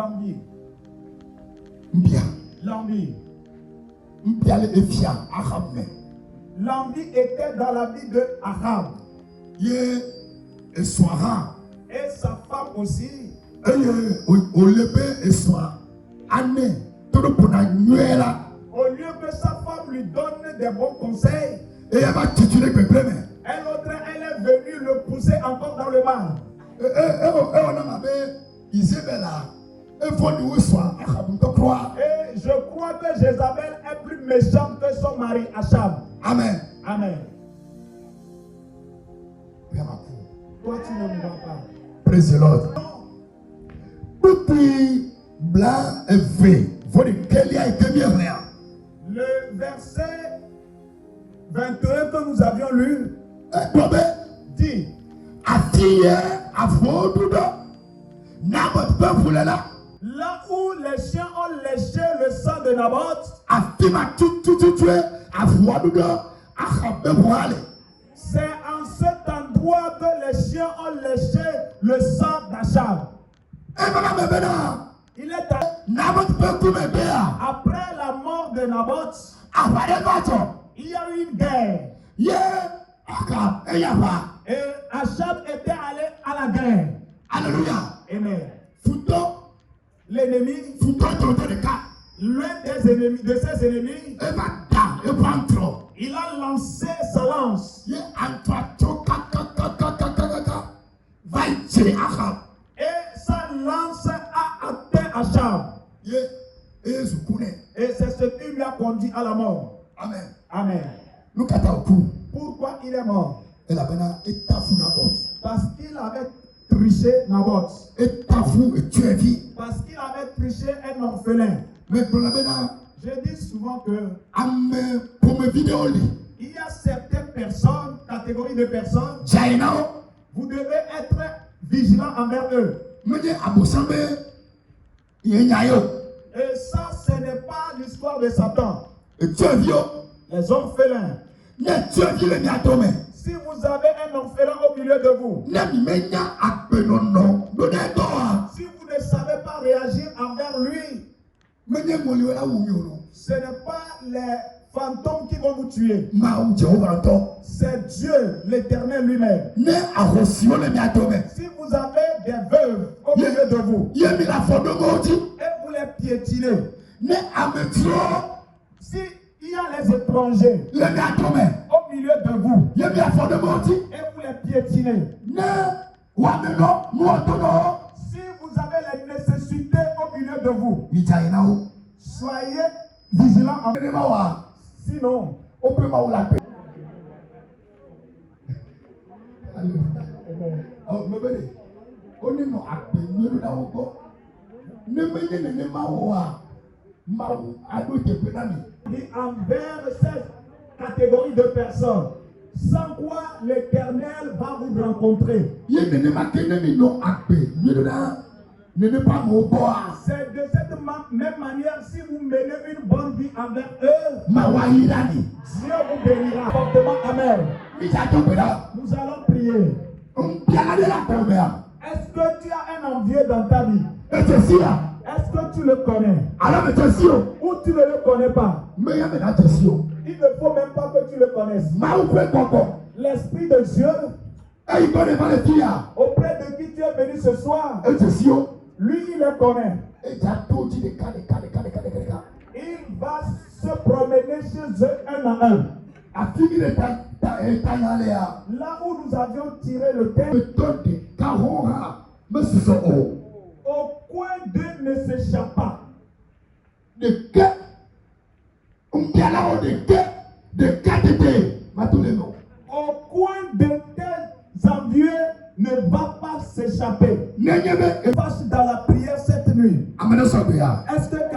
l'envie. Mbia. L'envie. Mbia le efia Ahab. L'envie était dans la vie de Ahab. Ye eswara. Et sa femme aussi. Eye olebe eswa ane todo pona nuela. Au lieu que sa femme lui donne des bons conseils, Et elle va tituler Pepe. elle est venue le pousser encore dans le mal. Et je crois que Jézabel est plus méchante que son mari Achab. Amen. Amen. Toi, tu ne me vois pas. Praise the Lord. Depuis blanc et fait, le verset 21 que nous avions lu dit là où les chiens ont léché le sang de Naboth, c'est en cet endroit que les chiens ont léché le sang d'Achab. Il est après la mort de Naboth, il y a eu une guerre. Et Achab était allé à la guerre. Alléluia. Amen. L'ennemi, l'un des ennemis, de ses ennemis, il a lancé sa lance. Et sa lance a atteint Achab. Et c'est ce qui lui a conduit à la mort. Amen. Amen. Pourquoi il est mort? Parce qu'il avait triché Naboth. Parce qu'il avait triché un orphelin. Je dis souvent que il y a certaines personnes, catégories de personnes, vous devez être vigilant envers eux. Et ça, ce n'est pas l'histoire de Satan. Les orphelins. Si vous avez un orphelin au milieu de vous, si vous ne savez pas réagir envers lui, ce n'est pas les fantômes qui vont vous tuer. C'est Dieu, l'Éternel lui-même. Si vous avez des veuves au milieu de vous, et vous les piétinez, si il y a les étrangers au milieu de vous, et vous les piétinez, si vous avez les nécessités au milieu de vous, soyez vigilants. Sinon, envers cette catégorie de personnes, sans quoi l'Éternel va vous rencontrer. C'est de cette même manière, si vous menez une bonne vie envers eux, Dieu vous bénira fortement. Amen. Nous allons prier. Est-ce que tu as un envieux dans ta vie? Est-ce que tu le connais? Ou tu ne le connais pas? Il ne faut même pas que tu le connaisses. L'Esprit de Dieu, auprès de qui tu es venu ce soir, lui il le connaît. Il va se promener chez eux un à un. Là où nous avions tiré le thème, au coin d'eux ne s'échappe pas. Au coin de tes envieux ne va pas s'échapper. Passe dans la prière cette nuit. Est-ce que